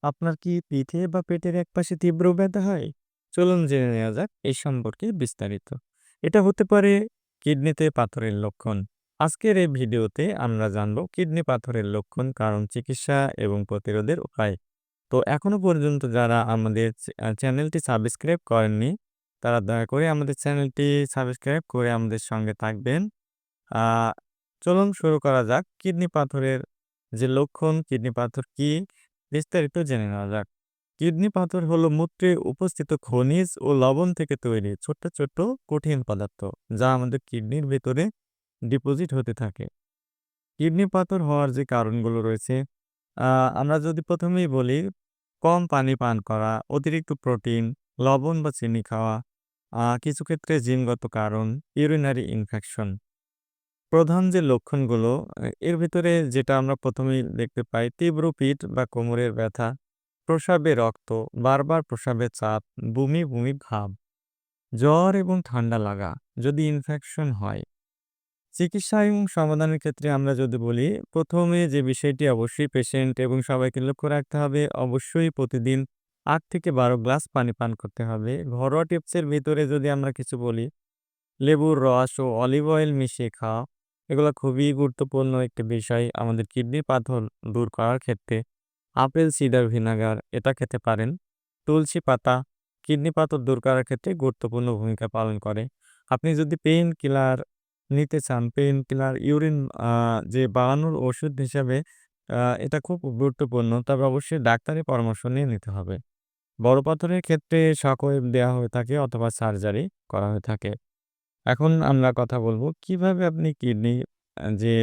আপনার কি পিঠে বা পেটের একপাশে তীব্র ব্যথা হয়? চলুন জেনে নেওয়া যাক এই সম্পর্কে বিস্তারিত। এটা হতে পারে কিডনিতে পাথরের লক্ষণ। আজকের এই ভিডিওতে আমরা জানব কিডনি পাথরের লক্ষণ, কারণ, চিকিৎসা এবং প্রতিরোধের উপায়। তো এখনো পর্যন্ত যারা আমাদের চ্যানেলটি সাবস্ক্রাইব করেননি, তারা দয়া করে আমাদের চ্যানেলটি সাবস্ক্রাইব করে আমাদের সঙ্গে থাকবেন। আ চলুন শুরু করা যাক। কিডনি পাথরের যে লক্ষণ, কিডনি পাথর কি? বিস্তারিত জেনে নেওয়া যাক। কিডনি পাথর হলো মূত্রে উপস্থিত খনিজ ও লবণ থেকে তৈরি ছোট্ট, ছোট্ট কঠিন পদার্থ, যা আমাদের কিডনির ভেতরে ডিপোজিট হতে থাকে। কিডনি পাথর হওয়ার যে কারণগুলো রয়েছে, আ আমরা যদি ১ম এই বলি, কম পানি পান করা, অতিরিক্ত প্রোটিন, লবণ বা চিনি খাওয়া, কিছু ক্ষেত্রে জিনগত কারণ, ইউরিনারি ইনফেকশন। প্রধান যে লক্ষণগুলো, এর ভেতরে যেটা আমরা ১ম এই দেখতে পাই, তীব্র পিঠ বা কোমরের ব্যথা, প্রস্রাবে রক্ত, বারবার প্রস্রাবের চাপ, বমি, বমি ভাব, জ্বর এবং ঠান্ডা লাগা যদি ইনফেকশন হয়। চিকিৎসা এবং সমাধানের ক্ষেত্রে আমরা যদি বলি, ১ম এ যে বিষয়টি অবশ্যই পেশেন্ট এবং সবাইকে লক্ষ্য রাখতে হবে, অবশ্যই প্রতিদিন ৮ থেকে ১২ গ্লাস পানি পান করতে হবে। ঘরোয়া টিপসের ভেতরে যদি আমরা কিছু বলি, লেবুর রস ও অলিভ অয়েল মিশিয়ে খাওয়া, এগুলো খুবই গুরুত্বপূর্ণ একটি বিষয় আমাদের কিডনির পাথর দূর করার ক্ষেত্রে। আপেল সিডার ভিনেগার এটা খেতে পারেন। তুলসী পাতা কিডনি পাথর দূর করার ক্ষেত্রে গুরুত্বপূর্ণ ভূমিকা পালন করে। আপনি যদি পেইন কিলার নিতে চান, পেইন কিলার ইউরিন যে বাড়ানোর ওষুধ হিসাবে, এটা খুব গুরুত্বপূর্ণ। তবে অবশ্যই ডাক্তারি পরামর্শ নিয়ে নিতে হবে। বড় পাথরের ক্ষেত্রে শকওয়েভ দেওয়া হয়ে থাকে অথবা সার্জারি করা হয়ে থাকে। এখন আমরা কথা বলব কিভাবে আপনি কিডনি যে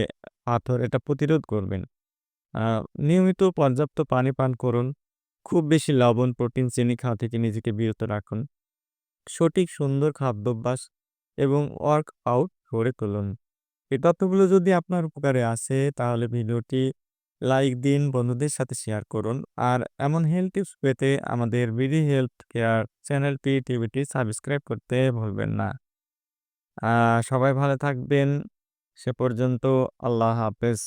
পাথর এটা প্রতিরোধ করবেন। আ নিয়মিত পর্যাপ্ত পানি পান করুন। খুব বেশি লবণ, প্রোটিন, চিনি খাওয়া থেকে নিজেকে বিরত রাখুন। সঠিক সুন্দর খাদ্যাভ্যাস এবং ওয়ার্ক আউট গড়ে তুলুন। এই তথ্যগুলো যদি আপনার উপকারে আসে, তাহলে ভিডিওটি লাইক দিন, বন্ধুদের সাথে শেয়ার করুন। আর এমন হেলথ টিপস পেতে আমাদের বিডি হেলথ কেয়ার চ্যানেলটি, টিভিটি সাবস্ক্রাইব করতে ভুলবেন না। আ সবাই ভালো থাকবেন। সে পর্যন্ত আল্লাহ হাফেজ।